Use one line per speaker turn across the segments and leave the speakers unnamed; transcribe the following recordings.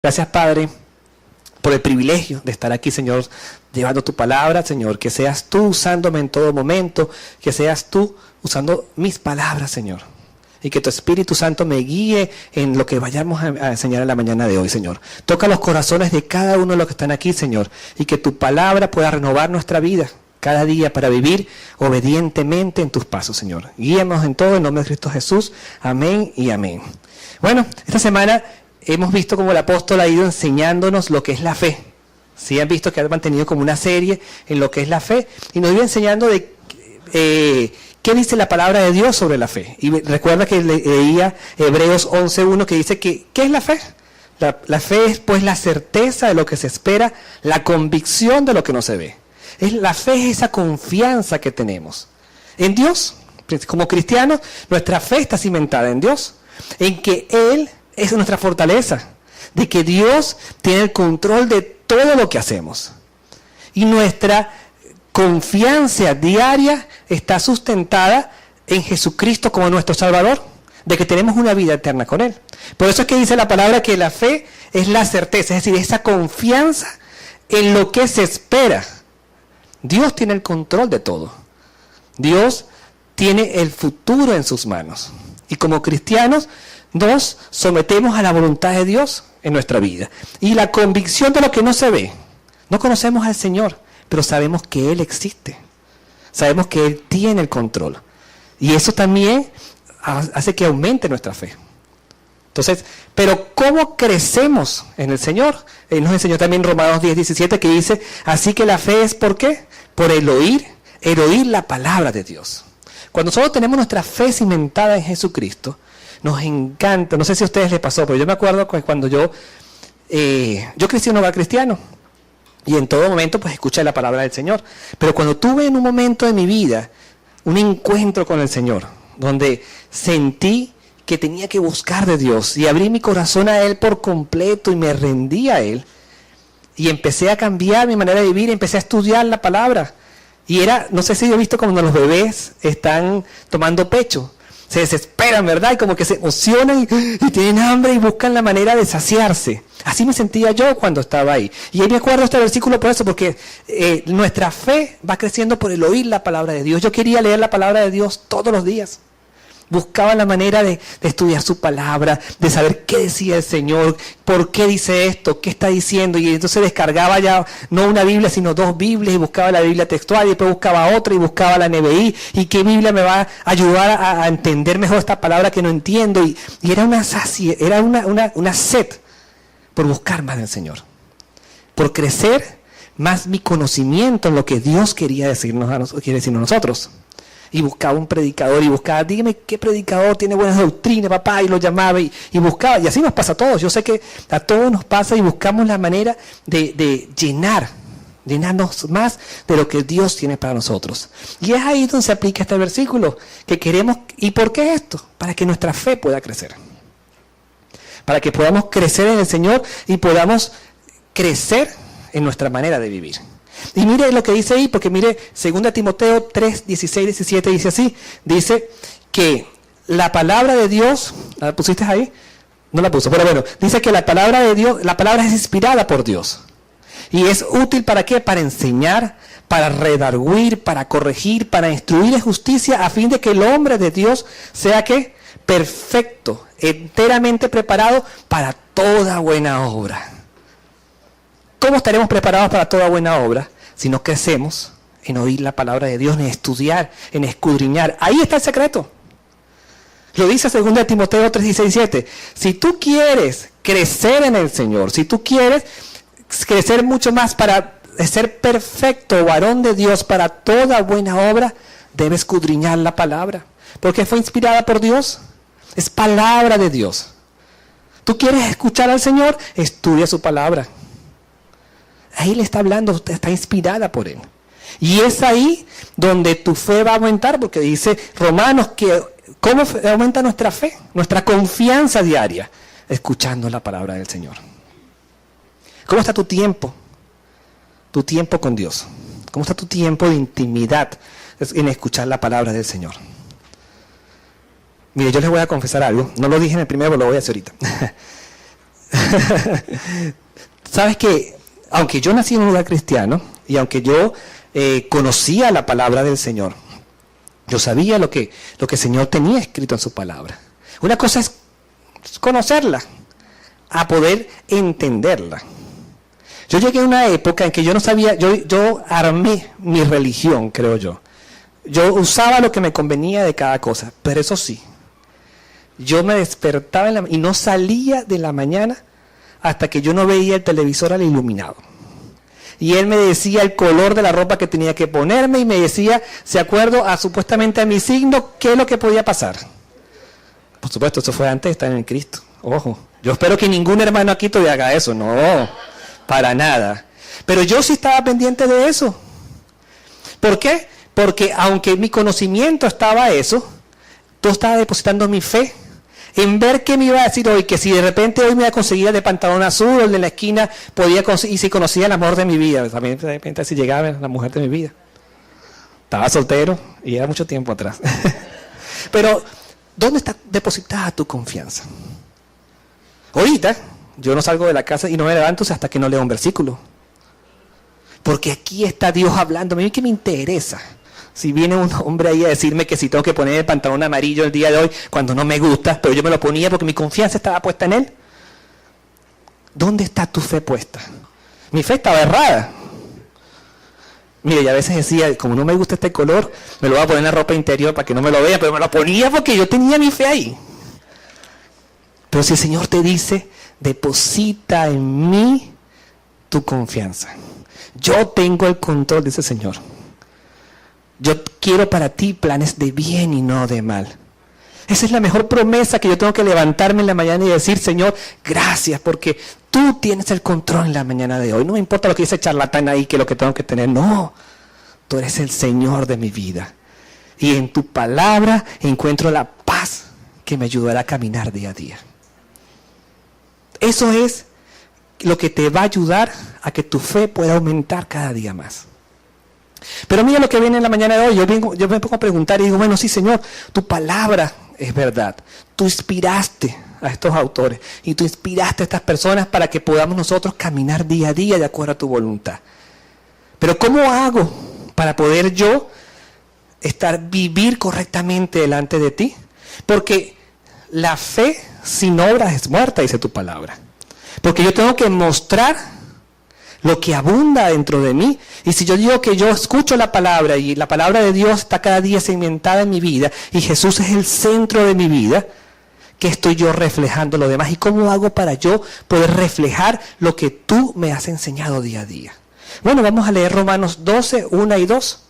Gracias, Padre, por el privilegio de estar aquí, Señor, llevando tu palabra, Señor. Que seas tú usándome en todo momento, que seas tú usando mis palabras, Señor. Y que tu Espíritu Santo me guíe en lo que vayamos a enseñar en la mañana de hoy, Señor. Toca los corazones de cada uno de los que están aquí, Señor. Y que tu palabra pueda renovar nuestra vida cada día para vivir obedientemente en tus pasos, Señor. Guíanos en todo, en nombre de Cristo Jesús. Amén y amén. Bueno, esta semana hemos visto cómo el apóstol ha ido enseñándonos lo que es la fe. Sí, han visto que ha mantenido como una serie en lo que es la fe y nos iba enseñando de qué dice la palabra de Dios sobre la fe. Y recuerda que leía Hebreos 11:1 que dice que ¿qué es la fe? La fe es pues la certeza de lo que se espera, la convicción de lo que no se ve. La fe es esa confianza que tenemos en Dios. Como cristianos, nuestra fe está cimentada en Dios, en que Él es nuestra fortaleza, de que Dios tiene el control de todo lo que hacemos. Y nuestra confianza diaria está sustentada en Jesucristo como nuestro Salvador, de que tenemos una vida eterna con Él. Por eso es que dice la palabra que la fe es la certeza, es decir, esa confianza en lo que se espera. Dios tiene el control de todo. Dios tiene el futuro en sus manos. Y como cristianos nos sometemos a la voluntad de Dios en nuestra vida. Y la convicción de lo que no se ve. No conocemos al Señor, pero sabemos que Él existe. Sabemos que Él tiene el control. Y eso también hace que aumente nuestra fe. Entonces, pero ¿cómo crecemos en el Señor? Él nos enseñó también Romanos 10:17 que dice, así que la fe es ¿por qué? Por el oír la palabra de Dios. Cuando nosotros tenemos nuestra fe cimentada en Jesucristo, nos encanta, no sé si a ustedes les pasó, pero yo me acuerdo que cuando yo crecí en un hogar cristiano y en todo momento pues escuché la palabra del Señor. Pero cuando tuve en un momento de mi vida un encuentro con el Señor, donde sentí que tenía que buscar de Dios y abrí mi corazón a Él por completo y me rendí a Él y empecé a cambiar mi manera de vivir, empecé a estudiar la palabra. Y no sé si he visto cuando los bebés están tomando pecho, se desesperan, ¿verdad? Y como que se emocionan y tienen hambre y buscan la manera de saciarse. Así me sentía yo cuando estaba ahí. Y ahí me acuerdo este versículo por eso, porque nuestra fe va creciendo por el oír la palabra de Dios. Yo quería leer la palabra de Dios todos los días. Buscaba la manera de estudiar su palabra, de saber qué decía el Señor, por qué dice esto, qué está diciendo. Y entonces descargaba ya no una Biblia, sino 2 Biblias, y buscaba la Biblia textual, y después buscaba otra, y buscaba la NBI, y qué Biblia me va a ayudar a entender mejor esta palabra que no entiendo. Y era una sed por buscar más del Señor, por crecer más mi conocimiento en lo que Dios quiere decirnos a nosotros. Y buscaba un predicador y buscaba, dígame qué predicador tiene buenas doctrinas, papá, y lo llamaba y buscaba. Y así nos pasa a todos. Yo sé que a todos nos pasa y buscamos la manera de llenarnos más de lo que Dios tiene para nosotros. Y es ahí donde se aplica este versículo que queremos. ¿Y por qué esto? Para que nuestra fe pueda crecer. Para que podamos crecer en el Señor y podamos crecer en nuestra manera de vivir. Y mire lo que dice ahí, porque mire, 2 Timoteo 3:16-17 dice así, dice que la palabra de Dios, ¿la pusiste ahí? No la puso, pero bueno, dice que la palabra de Dios, la palabra es inspirada por Dios. Y es útil ¿para qué? Para enseñar, para redarguir, para corregir, para instruir en justicia, a fin de que el hombre de Dios sea ¿qué? Perfecto, enteramente preparado para toda buena obra. ¿Cómo estaremos preparados para toda buena obra si no crecemos en oír la palabra de Dios, en estudiar, en escudriñar? Ahí está el secreto. Lo dice 2 Timoteo 3:17. Si tú quieres crecer en el Señor, si tú quieres crecer mucho más para ser perfecto, varón de Dios, para toda buena obra, debes escudriñar la palabra. Porque fue inspirada por Dios. Es palabra de Dios. ¿Tú quieres escuchar al Señor? Estudia su palabra. Ahí le está hablando, está inspirada por Él. Y es ahí donde tu fe va a aumentar, porque dice Romanos que ¿cómo aumenta nuestra fe? Nuestra confianza diaria, escuchando la palabra del Señor. ¿Cómo está tu tiempo? Tu tiempo con Dios. ¿Cómo está tu tiempo de intimidad en escuchar la palabra del Señor? Mire, yo les voy a confesar algo. No lo dije en el primero, pero lo voy a hacer ahorita. Sabes que, aunque yo nací en un lugar cristiano, y aunque yo conocía la palabra del Señor, yo sabía lo que el Señor tenía escrito en su palabra. Una cosa es conocerla, a poder entenderla. Yo llegué a una época en que yo no sabía, yo armé mi religión, creo yo. Yo usaba lo que me convenía de cada cosa, pero eso sí, yo me despertaba y no salía de la mañana hasta que yo no veía el televisor al iluminado. Y él me decía el color de la ropa que tenía que ponerme y me decía, de acuerdo a supuestamente a mi signo, qué es lo que podía pasar. Por supuesto, eso fue antes de estar en Cristo. Ojo, yo espero que ningún hermano aquí todavía haga eso. No, para nada. Pero yo sí estaba pendiente de eso. ¿Por qué? Porque aunque mi conocimiento estaba eso, yo estaba depositando mi fe en ver qué me iba a decir hoy, que si de repente hoy me iba a conseguir el de pantalón azul o el de la esquina, podía conseguir, y si conocía el amor de mi vida, también de repente si llegaba la mujer de mi vida. Estaba soltero y era mucho tiempo atrás. Pero, ¿dónde está depositada tu confianza? Ahorita, yo no salgo de la casa y no me levanto hasta que no leo un versículo. Porque aquí está Dios hablando. A mí que me interesa. Si viene un hombre ahí a decirme que si tengo que poner el pantalón amarillo el día de hoy, cuando no me gusta, pero yo me lo ponía porque mi confianza estaba puesta en él. ¿Dónde está tu fe puesta? Mi fe estaba errada. Mire, y a veces decía, como no me gusta este color, me lo voy a poner en la ropa interior para que no me lo vea, pero me lo ponía porque yo tenía mi fe ahí. Pero si el Señor te dice, deposita en mí tu confianza. Yo tengo el control, dice el Señor. Yo quiero para ti planes de bien y no de mal. Esa es la mejor promesa que yo tengo que levantarme en la mañana y decir, Señor, gracias, porque tú tienes el control en la mañana de hoy. No me importa lo que dice el charlatán ahí, que lo que tengo que tener. No, tú eres el Señor de mi vida. Y en tu palabra encuentro la paz que me ayudará a caminar día a día. Eso es lo que te va a ayudar a que tu fe pueda aumentar cada día más. Pero mira lo que viene en la mañana de hoy. Yo me pongo a preguntar y digo, bueno, sí, Señor, tu palabra es verdad. Tú inspiraste a estos autores y tú inspiraste a estas personas para que podamos nosotros caminar día a día de acuerdo a tu voluntad. Pero ¿cómo hago para poder yo vivir correctamente delante de ti? Porque la fe sin obras es muerta, dice tu palabra. Porque yo tengo que mostrar lo que abunda dentro de mí. Y si yo digo que yo escucho la palabra y la palabra de Dios está cada día segmentada en mi vida y Jesús es el centro de mi vida, ¿qué estoy yo reflejando lo demás? ¿Y cómo hago para yo poder reflejar lo que tú me has enseñado día a día? Bueno, vamos a leer Romanos 12, 1 y 2,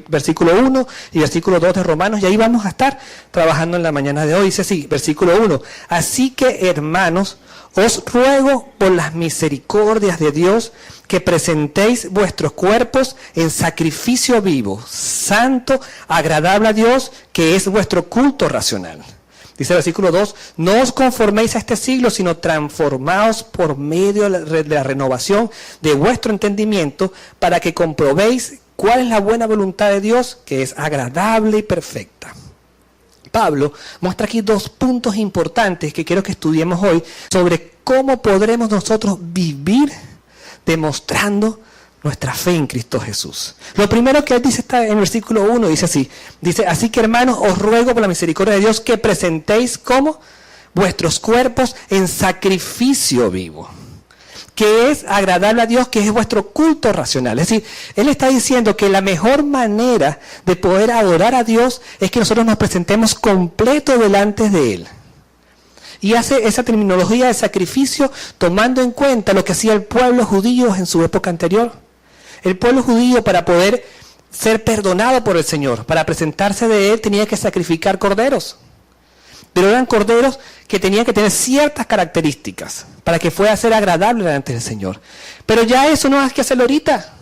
versículo 1 y versículo 2 de Romanos, y ahí vamos a estar trabajando en la mañana de hoy. Dice así, versículo 1, así que hermanos, os ruego por las misericordias de Dios que presentéis vuestros cuerpos en sacrificio vivo, santo, agradable a Dios, que es vuestro culto racional. Dice el versículo 2, no os conforméis a este siglo, sino transformaos por medio de la renovación de vuestro entendimiento, para que comprobéis cuál es la buena voluntad de Dios, que es agradable y perfecta. Pablo muestra aquí dos puntos importantes que quiero que estudiemos hoy sobre cómo podremos nosotros vivir demostrando nuestra fe en Cristo Jesús. Lo primero que él dice está en el versículo 1, dice así, así que hermanos, os ruego por la misericordia de Dios que presentéis como vuestros cuerpos en sacrificio vivo, que es agradable a Dios, que es vuestro culto racional. Es decir, él está diciendo que la mejor manera de poder adorar a Dios es que nosotros nos presentemos completos delante de Él. Y hace esa terminología de sacrificio tomando en cuenta lo que hacía el pueblo judío en su época anterior. El pueblo judío, para poder ser perdonado por el Señor, para presentarse de Él, tenía que sacrificar corderos. Pero eran corderos que tenían que tener ciertas características para que fuera a ser agradable delante del Señor. Pero ya eso no hay que hacerlo ahorita,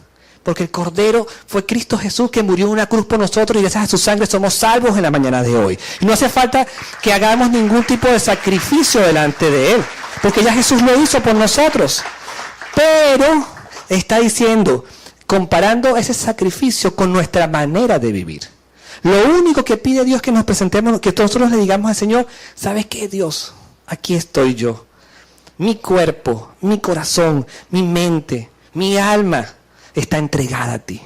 porque el cordero fue Cristo Jesús que murió en una cruz por nosotros y gracias a su sangre somos salvos en la mañana de hoy. Y no hace falta que hagamos ningún tipo de sacrificio delante de Él, porque ya Jesús lo hizo por nosotros. Pero está diciendo, comparando ese sacrificio con nuestra manera de vivir. Lo único que pide Dios que nos presentemos, que nosotros le digamos al Señor, ¿sabes qué, Dios? Aquí estoy yo. mi cuerpo, mi corazón, mi mente, mi alma está entregada a ti.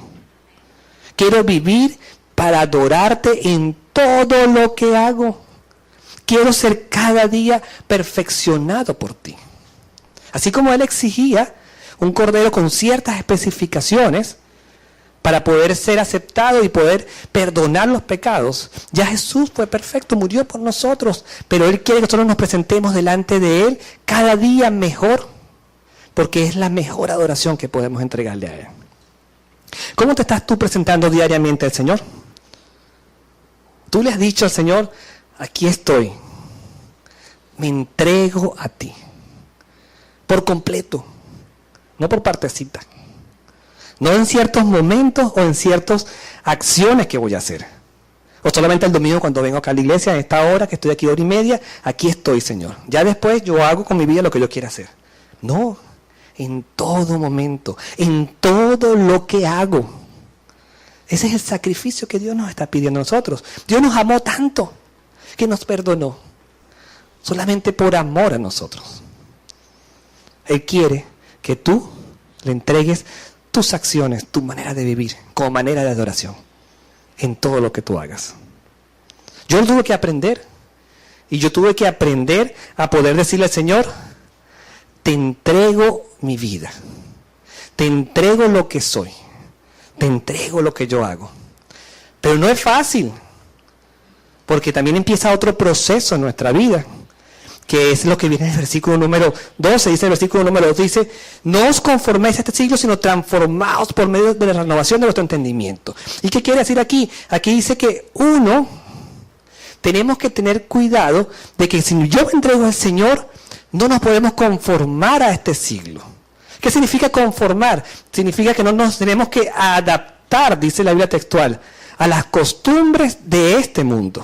Quiero vivir para adorarte en todo lo que hago. Quiero ser cada día perfeccionado por ti. Así como él exigía un cordero con ciertas especificaciones para poder ser aceptado y poder perdonar los pecados, ya Jesús fue perfecto, murió por nosotros, pero Él quiere que nosotros nos presentemos delante de Él cada día mejor, porque es la mejor adoración que podemos entregarle a Él. ¿Cómo te estás tú presentando diariamente al Señor? Tú le has dicho al Señor, aquí estoy, me entrego a ti, por completo, no por partecita. No en ciertos momentos o en ciertas acciones que voy a hacer. O solamente el domingo cuando vengo acá a la iglesia, en esta hora que estoy aquí 1 hora y media, aquí estoy, Señor. Ya después yo hago con mi vida lo que yo quiera hacer. No, en todo momento, en todo lo que hago. Ese es el sacrificio que Dios nos está pidiendo a nosotros. Dios nos amó tanto que nos perdonó. Solamente por amor a nosotros. Él quiere que tú le entregues tus acciones, tu manera de vivir, como manera de adoración, en todo lo que tú hagas. Yo lo tuve que aprender, y yo tuve que aprender a poder decirle al Señor, te entrego mi vida, te entrego lo que soy, te entrego lo que yo hago. Pero no es fácil, porque también empieza otro proceso en nuestra vida, que es lo que viene en el versículo número 12, dice el versículo número 2, dice, no os conforméis a este siglo, sino transformaos por medio de la renovación de vuestro entendimiento. ¿Y qué quiere decir aquí? Aquí dice que tenemos que tener cuidado de que si yo me entrego al Señor, no nos podemos conformar a este siglo. ¿Qué significa conformar? Significa que no nos tenemos que adaptar, dice la Biblia textual, a las costumbres de este mundo.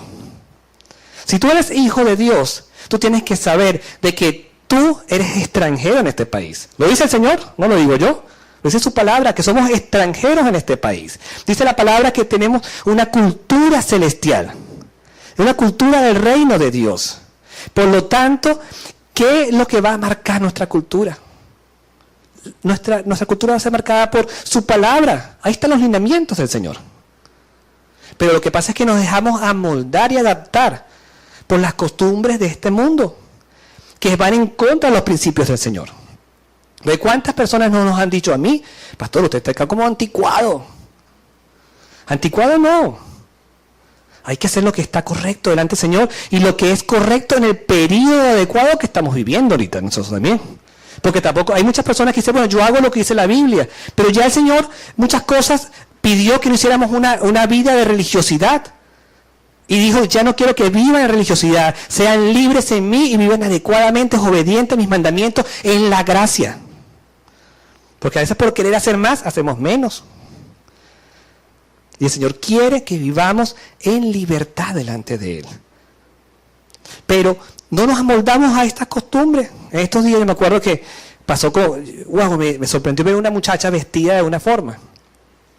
Si tú eres hijo de Dios, tú tienes que saber de que tú eres extranjero en este país. ¿Lo dice el Señor? No lo digo yo. Lo dice su palabra, que somos extranjeros en este país. Dice la palabra que tenemos una cultura celestial. Una cultura del reino de Dios. Por lo tanto, ¿qué es lo que va a marcar nuestra cultura? Nuestra cultura va a ser marcada por su palabra. Ahí están los lineamientos del Señor. Pero lo que pasa es que nos dejamos amoldar y adaptar por las costumbres de este mundo, que van en contra de los principios del Señor. ¿De cuántas personas no nos han dicho a mí, pastor, usted está acá como anticuado? Anticuado no. Hay que hacer lo que está correcto delante del Señor y lo que es correcto en el periodo adecuado que estamos viviendo ahorita, nosotros también. Porque tampoco, hay muchas personas que dicen, bueno, yo hago lo que dice la Biblia, pero ya el Señor muchas cosas pidió que no hiciéramos una vida de religiosidad. Y dijo, ya no quiero que vivan en religiosidad, sean libres en mí y vivan adecuadamente, obedientes a mis mandamientos en la gracia. Porque a veces por querer hacer más, hacemos menos. Y el Señor quiere que vivamos en libertad delante de Él. Pero no nos amoldamos a estas costumbres. En estos días me acuerdo que pasó me sorprendió ver una muchacha vestida de una forma.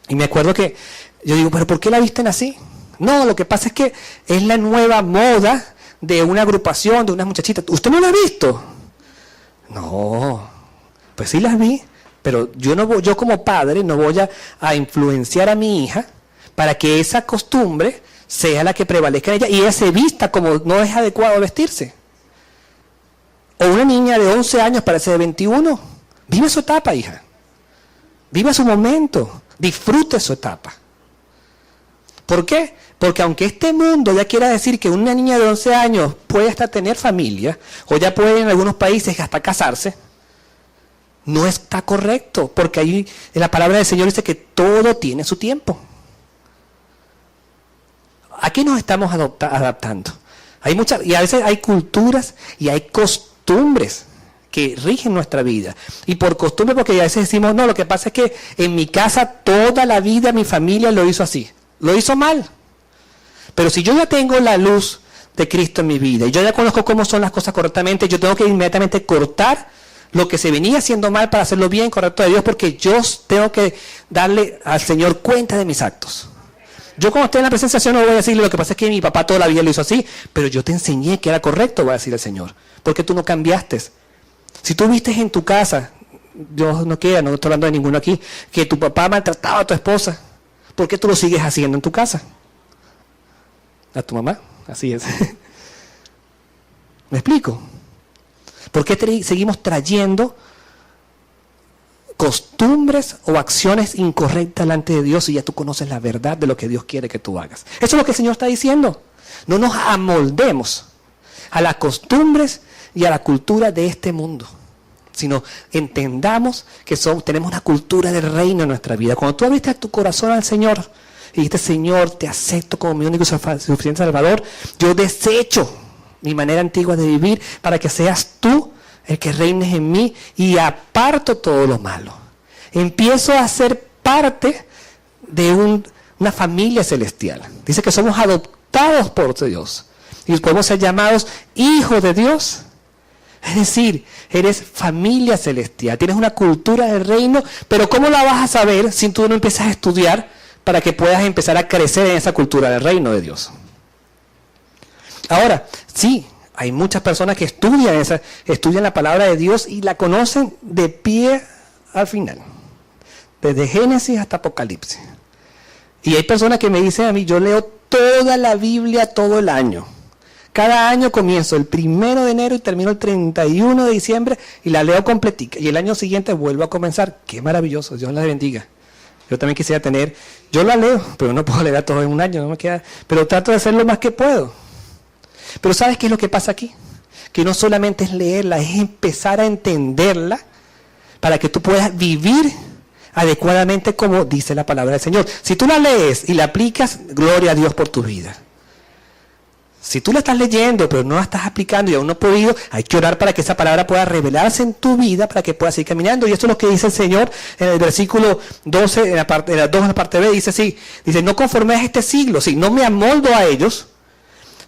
Y me acuerdo que yo digo, ¿pero por qué la visten así? No, lo que pasa es que es la nueva moda de una agrupación, de unas muchachitas. ¿Usted no la ha visto? No, pues sí las vi, pero yo como padre no voy a influenciar a mi hija para que esa costumbre sea la que prevalezca en ella y ella se vista como no es adecuado vestirse. O una niña de 11 años parece de 21. Vive su etapa, hija. Vive su momento. Disfrute su etapa. ¿Por qué? Porque aunque este mundo ya quiera decir que una niña de 11 años puede hasta tener familia, o ya puede en algunos países hasta casarse, no está correcto, porque ahí en la palabra del Señor dice que todo tiene su tiempo. ¿A qué nos estamos adaptando? Y a veces hay culturas y hay costumbres que rigen nuestra vida. Y por costumbre, porque a veces decimos, no, lo que pasa es que en mi casa toda la vida mi familia lo hizo así. Lo hizo mal. Pero si yo ya tengo la luz de Cristo en mi vida y yo ya conozco cómo son las cosas correctamente, yo tengo que inmediatamente cortar lo que se venía haciendo mal para hacerlo bien, correcto de Dios, porque yo tengo que darle al Señor cuenta de mis actos. Yo cuando esté en la presencia del Señor no voy a decirle, lo que pasa es que mi papá toda la vida lo hizo así, pero yo te enseñé que era correcto, voy a decir al Señor, porque tú no cambiaste. Si tú viste en tu casa, Dios no quiera, no estoy hablando de ninguno aquí, que tu papá maltrataba a tu esposa, ¿por qué tú lo sigues haciendo en tu casa? ¿A tu mamá? Así es. ¿Me explico? ¿Por qué seguimos trayendo costumbres o acciones incorrectas delante de Dios si ya tú conoces la verdad de lo que Dios quiere que tú hagas? Eso es lo que el Señor está diciendo. No nos amoldemos a las costumbres y a la cultura de este mundo, sino entendamos que tenemos una cultura del reino en nuestra vida. Cuando tú abriste tu corazón al Señor y dijiste, Señor, te acepto como mi único y suficiente Salvador, yo desecho mi manera antigua de vivir para que seas tú el que reines en mí y aparto todo lo malo. Empiezo a ser parte de una familia celestial. Dice que somos adoptados por Dios y podemos ser llamados hijos de Dios. Es decir, eres familia celestial, tienes una cultura del reino, pero ¿cómo la vas a saber si tú no empiezas a estudiar para que puedas empezar a crecer en esa cultura del reino de Dios? Ahora, sí, hay muchas personas que estudian la palabra de Dios y la conocen de pie al final, desde Génesis hasta Apocalipsis. Y hay personas que me dicen a mí, yo leo toda la Biblia todo el año. Cada año comienzo el 1 de enero y termino el 31 de diciembre y la leo completica. Y el año siguiente vuelvo a comenzar. Qué maravilloso, Dios la bendiga. Yo también quisiera yo la leo, pero no puedo leer todo en un año, no me queda, pero trato de hacer lo más que puedo. Pero ¿sabes qué es lo que pasa aquí? Que no solamente es leerla, es empezar a entenderla para que tú puedas vivir adecuadamente como dice la palabra del Señor. Si tú la lees y la aplicas, gloria a Dios por tu vida. Si tú la estás leyendo pero no la estás aplicando y aún no has podido, hay que orar para que esa palabra pueda revelarse en tu vida para que puedas ir caminando. Y esto es lo que dice el Señor en el versículo 12, en la parte B, dice así, dice, no conforméis a este siglo, sí, no me amoldo a ellos,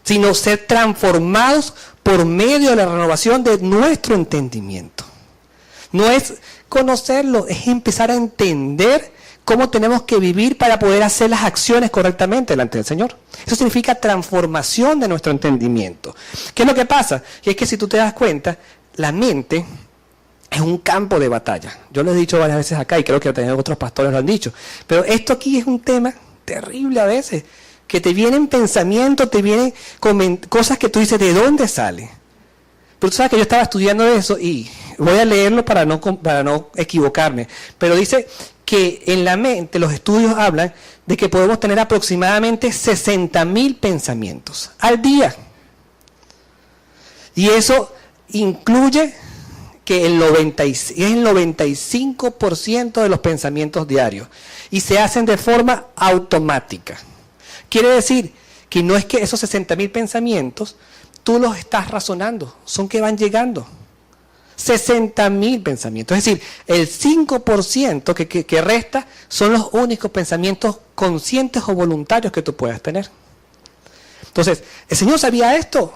sino ser transformados por medio de la renovación de nuestro entendimiento. No es conocerlo, es empezar a entender cómo tenemos que vivir para poder hacer las acciones correctamente delante del Señor. Eso significa transformación de nuestro entendimiento. ¿Qué es lo que pasa? Y es que si tú te das cuenta, la mente es un campo de batalla. Yo lo he dicho varias veces acá y creo que también otros pastores lo han dicho. Pero esto aquí es un tema terrible a veces. Que te vienen pensamientos, te vienen cosas que tú dices, ¿de dónde sale? Pero tú sabes que yo estaba estudiando eso y voy a leerlo para no equivocarme. Pero dice que en la mente los estudios hablan de que podemos tener aproximadamente 60.000 pensamientos al día. Y eso incluye que es el 95% de los pensamientos diarios. Y se hacen de forma automática. Quiere decir que no es que esos 60.000 pensamientos tú los estás razonando, son que van llegando. 60.000 pensamientos, es decir, el 5% que resta son los únicos pensamientos conscientes o voluntarios que tú puedas tener. Entonces, el Señor sabía esto.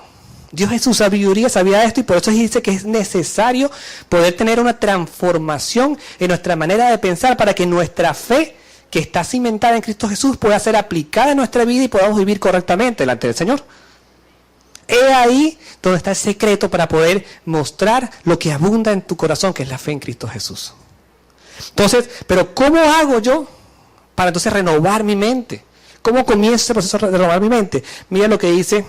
Dios en su sabiduría sabía esto y por eso dice que es necesario poder tener una transformación en nuestra manera de pensar para que nuestra fe que está cimentada en Cristo Jesús pueda ser aplicada en nuestra vida y podamos vivir correctamente delante del Señor. He ahí donde está el secreto para poder mostrar lo que abunda en tu corazón, que es la fe en Cristo Jesús. Entonces, pero ¿cómo hago yo para entonces renovar mi mente? ¿Cómo comienzo ese proceso de renovar mi mente? Mira lo que dice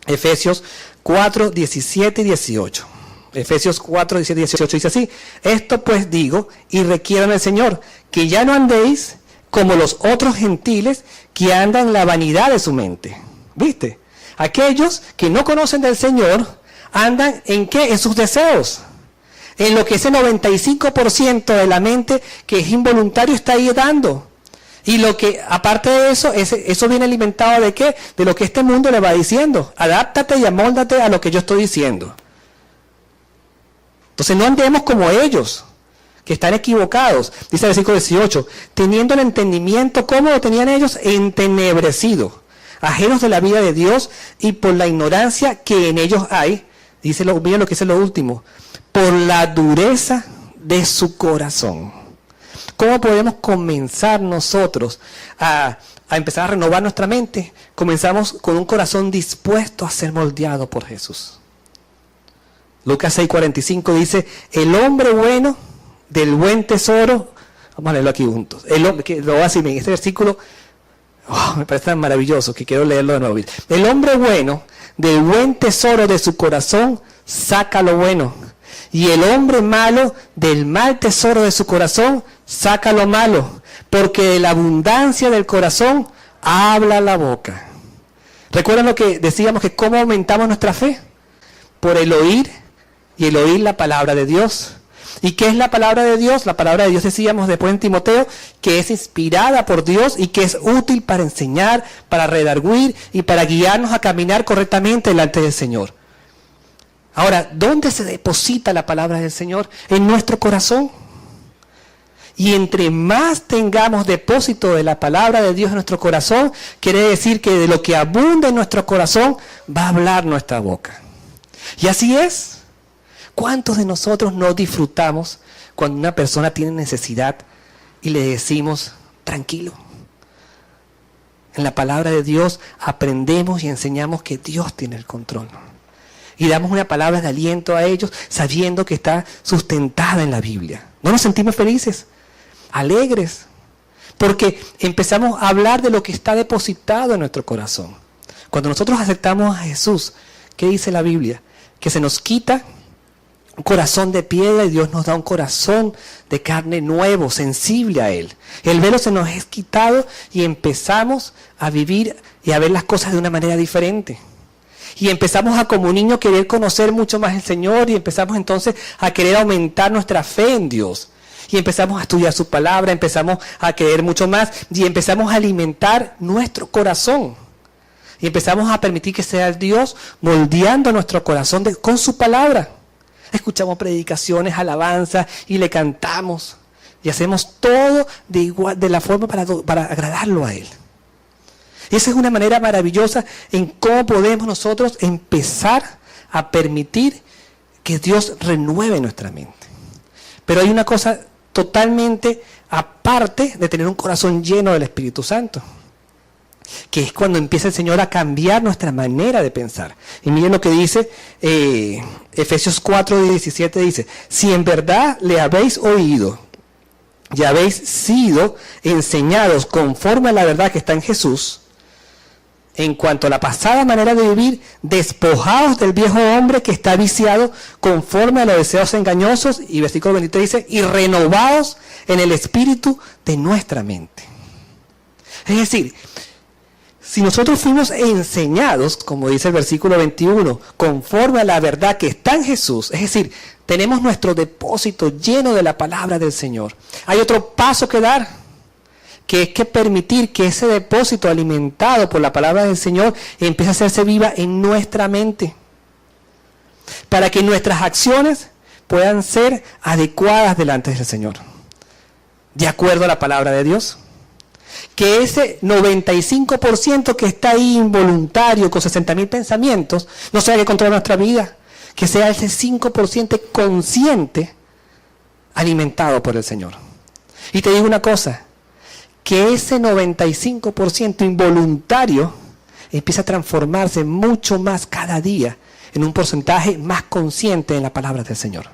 Efesios 4, 17 y 18. Efesios 4, 17 y 18 dice así: esto pues digo y requieran del Señor, que ya no andéis como los otros gentiles que andan en la vanidad de su mente. ¿Viste? Aquellos que no conocen del Señor andan ¿en qué? En sus deseos. En lo que ese 95% de la mente que es involuntario está ahí dando. Y lo que, aparte de eso, eso viene alimentado de ¿qué? De lo que este mundo le va diciendo. Adáptate y amóldate a lo que yo estoy diciendo. Entonces no andemos como ellos, que están equivocados. Dice el versículo 18, teniendo el entendimiento, ¿cómo lo tenían ellos? Entenebrecido, ajenos de la vida de Dios y por la ignorancia que en ellos hay. Miren lo que dice lo último, por la dureza de su corazón. ¿Cómo podemos comenzar nosotros a empezar a renovar nuestra mente? Comenzamos con un corazón dispuesto a ser moldeado por Jesús. Lucas 6:45 dice, el hombre bueno del buen tesoro, vamos a leerlo aquí juntos, el hombre, que lo voy a decir en este versículo, me parece tan maravilloso que quiero leerlo de nuevo. El hombre bueno del buen tesoro de su corazón saca lo bueno, y el hombre malo del mal tesoro de su corazón saca lo malo, porque de la abundancia del corazón habla la boca. ¿Recuerdan lo que decíamos, que cómo aumentamos nuestra fe? Por el oír, y el oír la palabra de Dios. ¿Y qué es la palabra de Dios? La palabra de Dios, decíamos después en Timoteo, que es inspirada por Dios y que es útil para enseñar, para redarguir y para guiarnos a caminar correctamente delante del Señor. Ahora, ¿dónde se deposita la palabra del Señor? En nuestro corazón. Y entre más tengamos depósito de la palabra de Dios en nuestro corazón, quiere decir que de lo que abunda en nuestro corazón va a hablar nuestra boca. Y así es. ¿Cuántos de nosotros no disfrutamos cuando una persona tiene necesidad y le decimos, tranquilo? En la palabra de Dios aprendemos y enseñamos que Dios tiene el control. Y damos una palabra de aliento a ellos sabiendo que está sustentada en la Biblia. ¿No nos sentimos felices? Alegres. Porque empezamos a hablar de lo que está depositado en nuestro corazón. Cuando nosotros aceptamos a Jesús, ¿qué dice la Biblia? Que se nos quita un corazón de piedra y Dios nos da un corazón de carne nuevo, sensible a Él. El velo se nos es quitado y empezamos a vivir y a ver las cosas de una manera diferente. Y empezamos a, como niño, querer conocer mucho más el Señor y empezamos entonces a querer aumentar nuestra fe en Dios. Y empezamos a estudiar su palabra, empezamos a creer mucho más y empezamos a alimentar nuestro corazón. Y empezamos a permitir que sea Dios moldeando nuestro corazón con su palabra. Escuchamos predicaciones, alabanzas y le cantamos. Y hacemos todo de la forma para agradarlo a Él. Y esa es una manera maravillosa en cómo podemos nosotros empezar a permitir que Dios renueve nuestra mente. Pero hay una cosa totalmente aparte de tener un corazón lleno del Espíritu Santo, que es cuando empieza el Señor a cambiar nuestra manera de pensar. Y miren lo que dice Efesios 4:17, dice, si en verdad le habéis oído y habéis sido enseñados conforme a la verdad que está en Jesús, en cuanto a la pasada manera de vivir, despojados del viejo hombre que está viciado conforme a los deseos engañosos, y versículo 23 dice, y renovados en el espíritu de nuestra mente. Es decir, si nosotros fuimos enseñados, como dice el versículo 21, conforme a la verdad que está en Jesús, es decir, tenemos nuestro depósito lleno de la palabra del Señor, hay otro paso que dar, que es que permitir que ese depósito alimentado por la palabra del Señor empiece a hacerse viva en nuestra mente, para que nuestras acciones puedan ser adecuadas delante del Señor, de acuerdo a la palabra de Dios. Que ese 95% que está ahí involuntario, con 60.000 pensamientos, no sea que controla nuestra vida, que sea ese 5% consciente, alimentado por el Señor. Y te digo una cosa, que ese 95% involuntario empieza a transformarse mucho más cada día en un porcentaje más consciente en la palabra del Señor.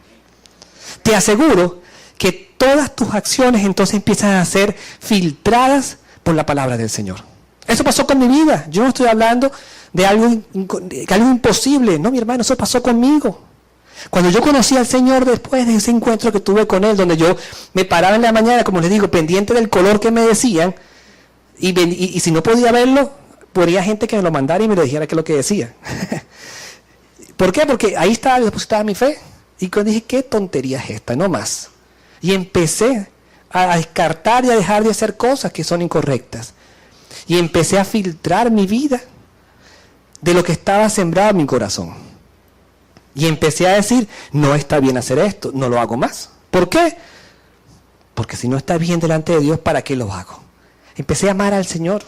Te aseguro que todas tus acciones entonces empiezan a ser filtradas por la palabra del Señor. Eso pasó con mi vida. Yo no estoy hablando de algo imposible. No, mi hermano, eso pasó conmigo. Cuando yo conocí al Señor después de ese encuentro que tuve con Él, donde yo me paraba en la mañana, como les digo, pendiente del color que me decían, y si no podía verlo, ponía gente que me lo mandara y me lo dijera qué es lo que decía. ¿Por qué? Porque ahí estaba depositada mi fe. Y cuando dije, qué tontería es esta, no más. Y empecé a descartar y a dejar de hacer cosas que son incorrectas. Y empecé a filtrar mi vida de lo que estaba sembrado en mi corazón. Y empecé a decir, no está bien hacer esto, no lo hago más. ¿Por qué? Porque si no está bien delante de Dios, ¿para qué lo hago? Empecé a amar al Señor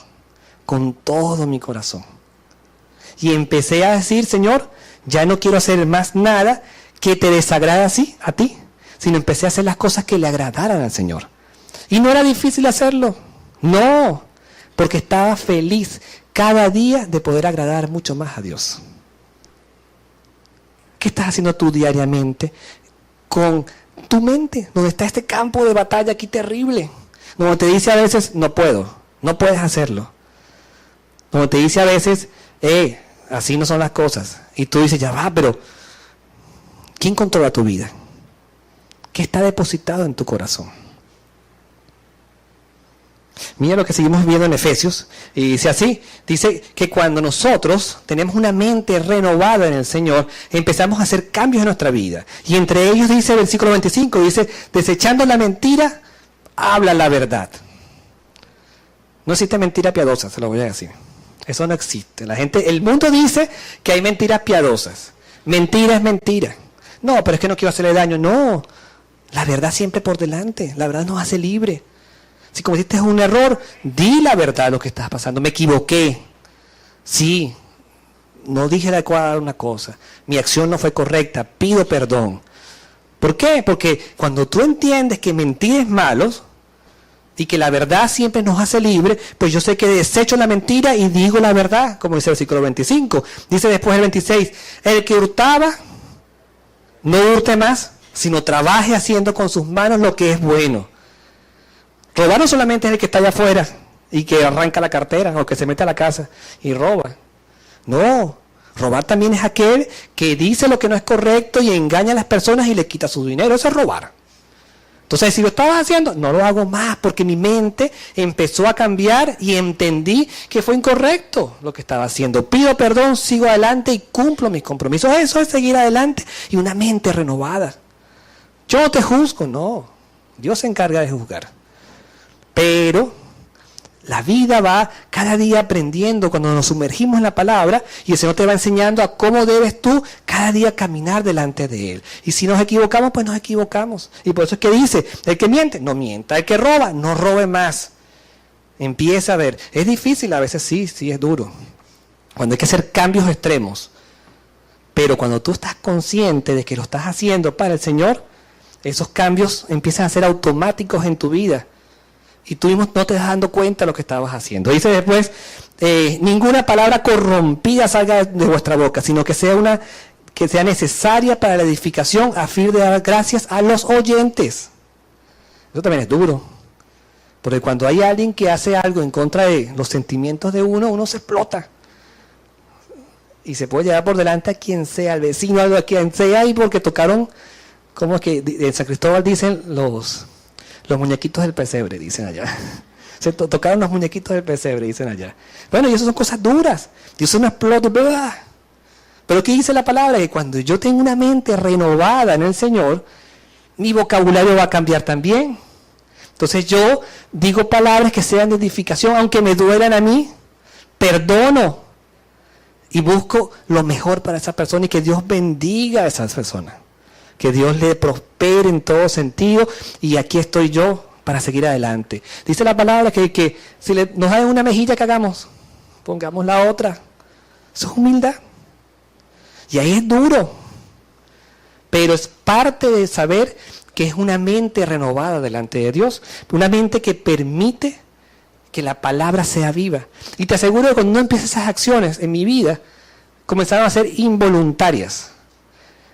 con todo mi corazón. Y empecé a decir, Señor, ya no quiero hacer más nada que te desagrade así, a ti, sino empecé a hacer las cosas que le agradaran al Señor. Y no era difícil hacerlo, no, porque estaba feliz cada día de poder agradar mucho más a Dios. ¿Qué estás haciendo tú diariamente con tu mente? Donde está este campo de batalla aquí terrible. Donde te dice a veces, no puedo, no puedes hacerlo. Donde te dice a veces, así no son las cosas. Y tú dices, ya va, pero ¿quién controla tu vida? ¿Qué está depositado en tu corazón? Mira lo que seguimos viendo en Efesios, y dice así, dice que cuando nosotros tenemos una mente renovada en el Señor, empezamos a hacer cambios en nuestra vida. Y entre ellos dice el versículo 25, dice, desechando la mentira, habla la verdad. No existe mentira piadosa, se lo voy a decir. Eso no existe. El mundo dice que hay mentiras piadosas. Mentira es mentira. No, pero es que no quiero hacerle daño. No, la verdad siempre por delante. La verdad nos hace libre. Si cometiste un error, di la verdad lo que estás pasando. Me equivoqué. Sí, no dije adecuada una cosa. Mi acción no fue correcta. Pido perdón. ¿Por qué? Porque cuando tú entiendes que mentir es malo y que la verdad siempre nos hace libre, pues yo sé que desecho la mentira y digo la verdad, como dice el versículo 25. Dice después el 26, el que hurtaba, no hurte más, sino trabaje haciendo con sus manos lo que es bueno. Robar no solamente es el que está allá afuera y que arranca la cartera o que se mete a la casa y roba. No, robar también es aquel que dice lo que no es correcto y engaña a las personas y le quita su dinero. Eso es robar. Entonces, si lo estaba haciendo, no lo hago más porque mi mente empezó a cambiar y entendí que fue incorrecto lo que estaba haciendo. Pido perdón, sigo adelante y cumplo mis compromisos. Eso es seguir adelante y una mente renovada. Yo no te juzgo, no. Dios se encarga de juzgar. Pero la vida va cada día aprendiendo cuando nos sumergimos en la palabra y el Señor te va enseñando a cómo debes tú cada día caminar delante de Él. Y si nos equivocamos, pues nos equivocamos. Y por eso es que dice, el que miente, no mienta. El que roba, no robe más. Empieza a ver. Es difícil, a veces sí es duro. Cuando hay que hacer cambios extremos. Pero cuando tú estás consciente de que lo estás haciendo para el Señor, esos cambios empiezan a ser automáticos en tu vida. Y tú mismo no te das dando cuenta de lo que estabas haciendo. Dice después, ninguna palabra corrompida salga de vuestra boca, sino que sea necesaria para la edificación a fin de dar gracias a los oyentes. Eso también es duro. Porque cuando hay alguien que hace algo en contra de los sentimientos de uno se explota. Y se puede llevar por delante a quien sea, al vecino, a quien sea, y porque tocaron, como es que en San Cristóbal dicen los muñequitos del pesebre, dicen allá. Se tocaron los muñequitos del pesebre, dicen allá. Bueno, y eso son cosas duras. Y eso no explota. ¡Blah! Pero ¿qué dice la palabra? Que cuando yo tengo una mente renovada en el Señor, mi vocabulario va a cambiar también. Entonces yo digo palabras que sean de edificación, aunque me duelan a mí. Perdono. Y busco lo mejor para esa persona y que Dios bendiga a esa persona. Que Dios le prospere en todo sentido y aquí estoy yo para seguir adelante. Dice la palabra que si nos dan una mejilla que hagamos, pongamos la otra. Eso es humildad. Y ahí es duro. Pero es parte de saber que es una mente renovada delante de Dios. Una mente que permite que la palabra sea viva. Y te aseguro que cuando uno empieza esas acciones en mi vida, comenzaron a ser involuntarias.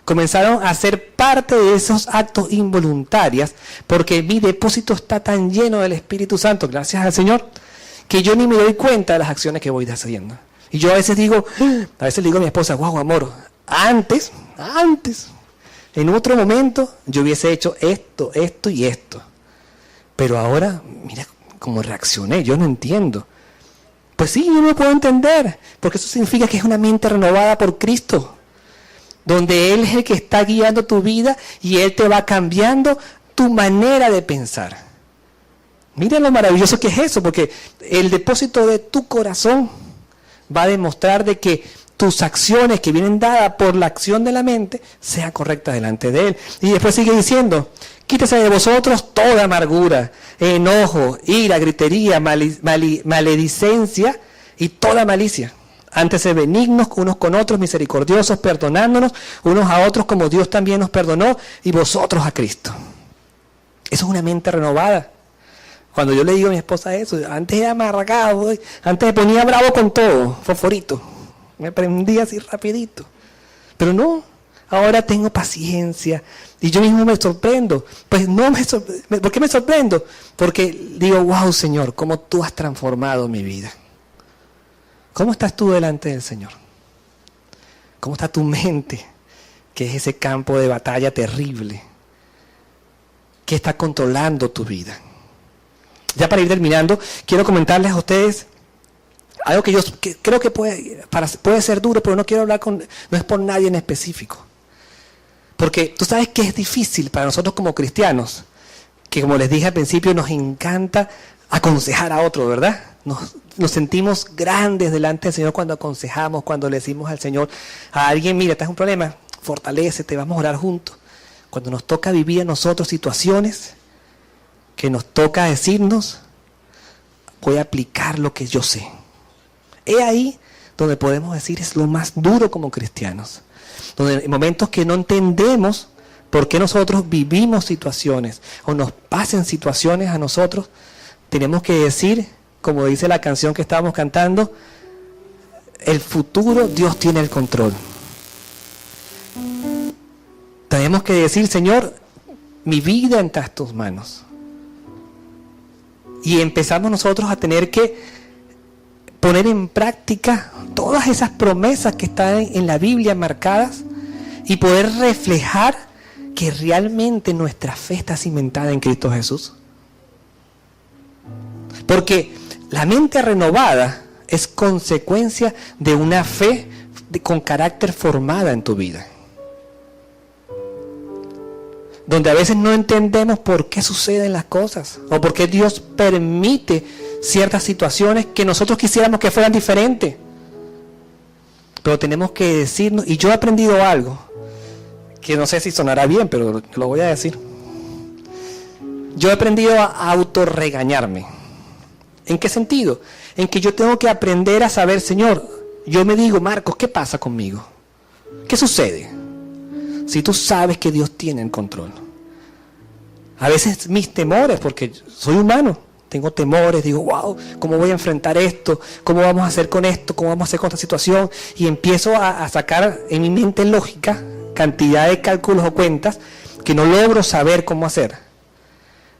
Comenzaron a ser parte de esos actos involuntarios, porque mi depósito está tan lleno del Espíritu Santo, gracias al Señor, que yo ni me doy cuenta de las acciones que voy haciendo. Y yo a veces le digo a mi esposa, wow, amor, antes, en otro momento, yo hubiese hecho esto y esto. Pero ahora, mira cómo reaccioné, yo no entiendo. Pues sí, yo no lo puedo entender, porque eso significa que es una mente renovada por Cristo. Donde Él es el que está guiando tu vida y Él te va cambiando tu manera de pensar. Mira lo maravilloso que es eso, porque el depósito de tu corazón va a demostrar de que tus acciones que vienen dadas por la acción de la mente sean correctas delante de Él. Y después sigue diciendo, quítese de vosotros toda amargura, enojo, ira, gritería, maledicencia y toda malicia. Antes de benignos unos con otros, misericordiosos, perdonándonos unos a otros como Dios también nos perdonó y vosotros a Cristo. Eso es una mente renovada. Cuando yo le digo a mi esposa eso, antes era amargado, antes me ponía bravo con todo, fosforito. Me prendía así rapidito. Pero no, ahora tengo paciencia. Y yo mismo me sorprendo. Pues no ¿por qué me sorprendo? Porque digo, wow, Señor, cómo tú has transformado mi vida. ¿Cómo estás tú delante del Señor? ¿Cómo está tu mente? Que es ese campo de batalla terrible. Que está controlando tu vida. Ya para ir terminando, quiero comentarles a ustedes algo que creo que puede ser duro, pero no quiero hablar no es por nadie en específico. Porque tú sabes que es difícil para nosotros como cristianos, que como les dije al principio, nos encanta aconsejar a otro, ¿verdad? Nos sentimos grandes delante del Señor cuando aconsejamos, cuando le decimos al Señor a alguien, mira, estás en un problema, fortalécete, vamos a orar juntos. Cuando nos toca vivir a nosotros situaciones que nos toca decirnos, voy a aplicar lo que yo sé. Es ahí donde podemos decir es lo más duro como cristianos. Donde en momentos que no entendemos por qué nosotros vivimos situaciones o nos pasen situaciones a nosotros, tenemos que decir, como dice la canción que estábamos cantando, el futuro Dios tiene el control. Tenemos que decir, Señor, mi vida está en tus manos. Y empezamos nosotros a tener que poner en práctica todas esas promesas que están en la Biblia marcadas y poder reflejar que realmente nuestra fe está cimentada en Cristo Jesús. Porque la mente renovada es consecuencia de una fe con carácter formada en tu vida. Donde a veces no entendemos por qué suceden las cosas o por qué Dios permite ciertas situaciones que nosotros quisiéramos que fueran diferentes. Pero tenemos que decirnos, y yo he aprendido algo, que no sé si sonará bien, pero lo voy a decir. Yo he aprendido a autorregañarme. ¿En qué sentido? En que yo tengo que aprender a saber, Señor, yo me digo, Marcos, ¿qué pasa conmigo? ¿Qué sucede? Si tú sabes que Dios tiene el control. A veces mis temores, porque soy humano, tengo temores, digo, wow, ¿cómo voy a enfrentar esto? ¿Cómo vamos a hacer con esto? ¿Cómo vamos a hacer con esta situación? Y empiezo a sacar en mi mente lógica cantidad de cálculos o cuentas que no logro saber cómo hacer.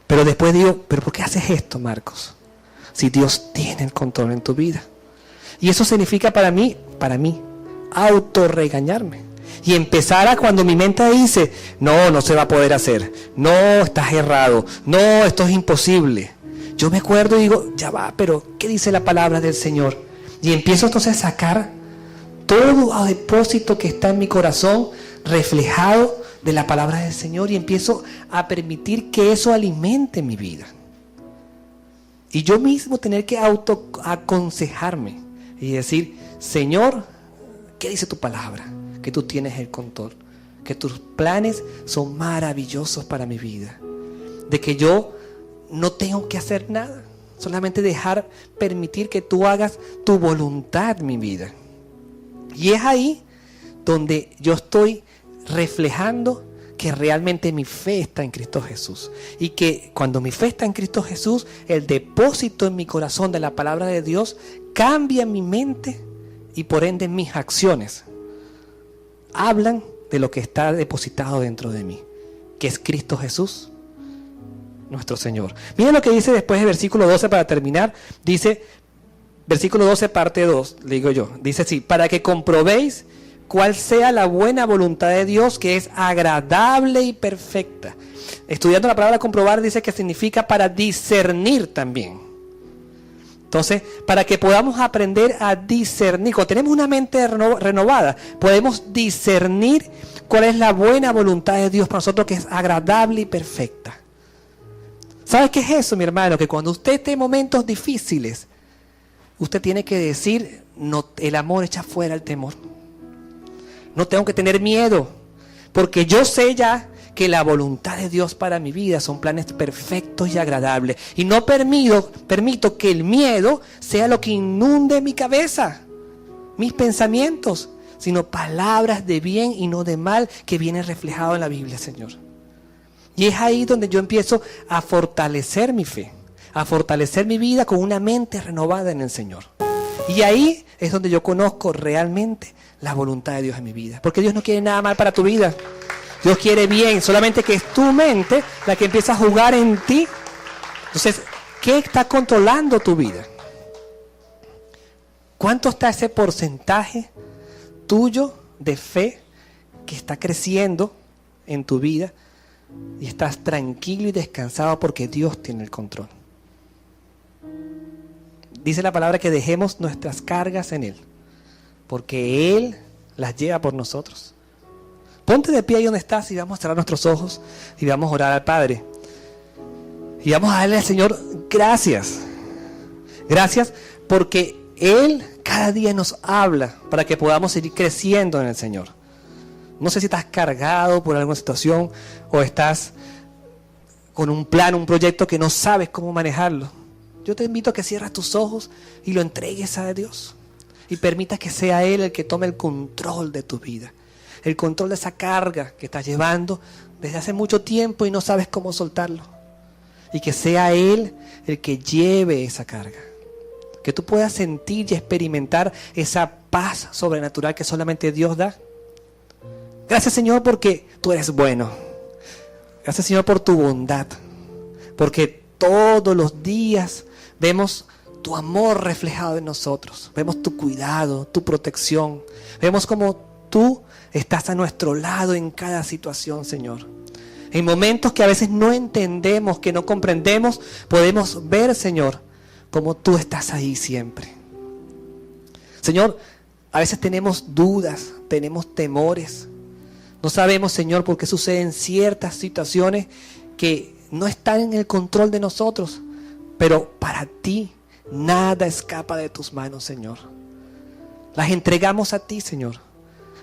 Pero después digo, ¿pero por qué haces esto, Marcos? Si Dios tiene el control en tu vida. Y eso significa para mí, autorregañarme. Y empezar a cuando mi mente dice, no se va a poder hacer. No, estás errado. No, esto es imposible. Yo me acuerdo y digo, ya va, pero ¿qué dice la palabra del Señor? Y empiezo entonces a sacar todo a depósito que está en mi corazón reflejado de la palabra del Señor y empiezo a permitir que eso alimente mi vida. Y yo mismo tener que autoaconsejarme y decir, Señor, ¿qué dice tu palabra? Que tú tienes el control, que tus planes son maravillosos para mi vida, de que yo no tengo que hacer nada, solamente permitir que tú hagas tu voluntad en mi vida. Y es ahí donde yo estoy reflejando que realmente mi fe está en Cristo Jesús. Y que cuando mi fe está en Cristo Jesús, el depósito en mi corazón de la palabra de Dios cambia mi mente y por ende mis acciones hablan de lo que está depositado dentro de mí, que es Cristo Jesús, nuestro Señor. Miren lo que dice después del versículo 12 para terminar. Dice, versículo 12 parte 2, le digo yo. Dice así, para que comprobéis cuál sea la buena voluntad de Dios, que es agradable y perfecta. Estudiando la palabra comprobar dice que significa para discernir también. Entonces, para que podamos aprender a discernir, cuando tenemos una mente renovada, podemos discernir cuál es la buena voluntad de Dios para nosotros, que es agradable y perfecta. ¿Sabes qué es eso, mi hermano? Que cuando usted esté en momentos difíciles, usted tiene que decir, no, el amor echa fuera el temor. No tengo que tener miedo, porque yo sé ya que la voluntad de Dios para mi vida son planes perfectos y agradables. Y no permito que el miedo sea lo que inunde mi cabeza, mis pensamientos, sino palabras de bien y no de mal que vienen reflejadas en la Biblia, Señor. Y es ahí donde yo empiezo a fortalecer mi fe, a fortalecer mi vida con una mente renovada en el Señor. Y ahí es donde yo conozco realmente la voluntad de Dios en mi vida. Porque Dios no quiere nada mal para tu vida. Dios quiere bien, solamente que es tu mente la que empieza a jugar en ti. Entonces, ¿qué está controlando tu vida? ¿Cuánto está ese porcentaje tuyo de fe que está creciendo en tu vida y estás tranquilo y descansado porque Dios tiene el control? Dice la palabra que dejemos nuestras cargas en Él, porque Él las lleva por nosotros. Ponte de pie ahí donde estás y vamos a cerrar nuestros ojos y vamos a orar al Padre. Y vamos a darle al Señor gracias. Gracias porque Él cada día nos habla para que podamos seguir creciendo en el Señor. No sé si estás cargado por alguna situación o estás con un plan, un proyecto que no sabes cómo manejarlo. Yo te invito a que cierres tus ojos y lo entregues a Dios. Y permita que sea Él el que tome el control de tu vida. El control de esa carga que estás llevando desde hace mucho tiempo y no sabes cómo soltarlo. Y que sea Él el que lleve esa carga. Que tú puedas sentir y experimentar esa paz sobrenatural que solamente Dios da. Gracias, Señor, porque tú eres bueno. Gracias, Señor, por tu bondad. Porque todos los días vemos tu amor reflejado en nosotros. Vemos tu cuidado, tu protección. Vemos cómo tú estás a nuestro lado en cada situación, Señor. En momentos que a veces no entendemos, que no comprendemos, podemos ver, Señor, cómo tú estás ahí siempre. Señor, a veces tenemos dudas, tenemos temores. No sabemos, Señor, por qué suceden ciertas situaciones que no están en el control de nosotros. Pero para ti, nada escapa de tus manos, Señor. Las entregamos a ti, Señor.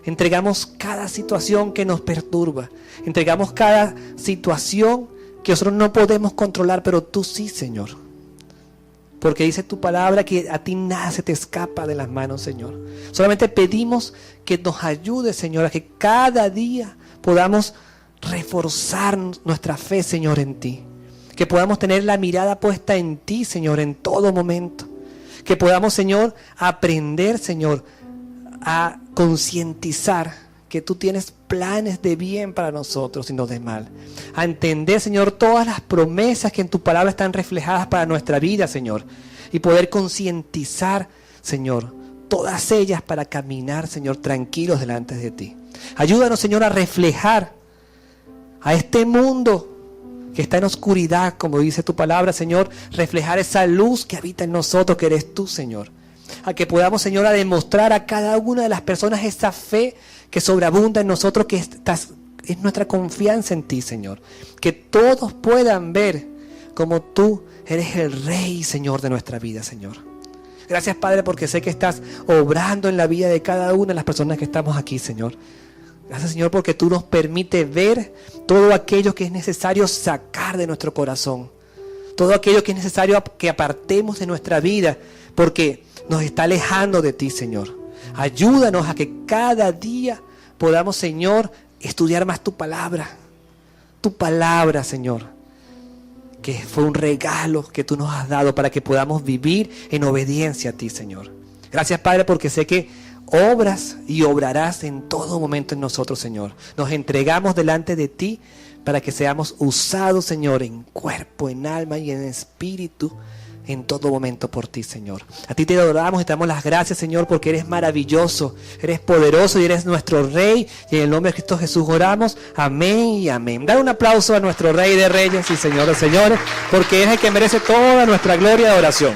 Entregamos cada situación que nos perturba. Entregamos cada situación que nosotros no podemos controlar, pero tú sí, Señor. Porque dice tu palabra que a ti nada se te escapa de las manos, Señor. Solamente pedimos que nos ayude, Señor, a que cada día podamos reforzar nuestra fe, Señor, en ti. Que podamos tener la mirada puesta en ti, Señor, en todo momento. Que podamos, Señor, aprender, Señor, a concientizar que tú tienes planes de bien para nosotros y no de mal. A entender, Señor, todas las promesas que en tu palabra están reflejadas para nuestra vida, Señor. Y poder concientizar, Señor, todas ellas para caminar, Señor, tranquilos delante de ti. Ayúdanos, Señor, a reflejar a este mundo que está en oscuridad, como dice tu palabra, Señor, reflejar esa luz que habita en nosotros, que eres tú, Señor. A que podamos, Señor, a demostrar a cada una de las personas esa fe que sobreabunda en nosotros, que es nuestra confianza en ti, Señor. Que todos puedan ver como tú eres el Rey, Señor, de nuestra vida, Señor. Gracias, Padre, porque sé que estás obrando en la vida de cada una de las personas que estamos aquí, Señor. Gracias, Señor, porque tú nos permites ver todo aquello que es necesario sacar de nuestro corazón. Todo aquello que es necesario que apartemos de nuestra vida, porque nos está alejando de ti, Señor. Ayúdanos a que cada día podamos, Señor, estudiar más tu palabra. Tu palabra, Señor, que fue un regalo que tú nos has dado para que podamos vivir en obediencia a ti, Señor. Gracias, Padre, porque sé que obras y obrarás en todo momento en nosotros, Señor. Nos entregamos delante de ti para que seamos usados, Señor, en cuerpo, en alma y en espíritu, en todo momento por ti, Señor. A ti te adoramos y te damos las gracias, Señor, porque eres maravilloso, eres poderoso y eres nuestro Rey. Y en el nombre de Cristo Jesús oramos. Amén y amén. Dar un aplauso a nuestro Rey de Reyes y Señor de Señores, porque es el que merece toda nuestra gloria y adoración.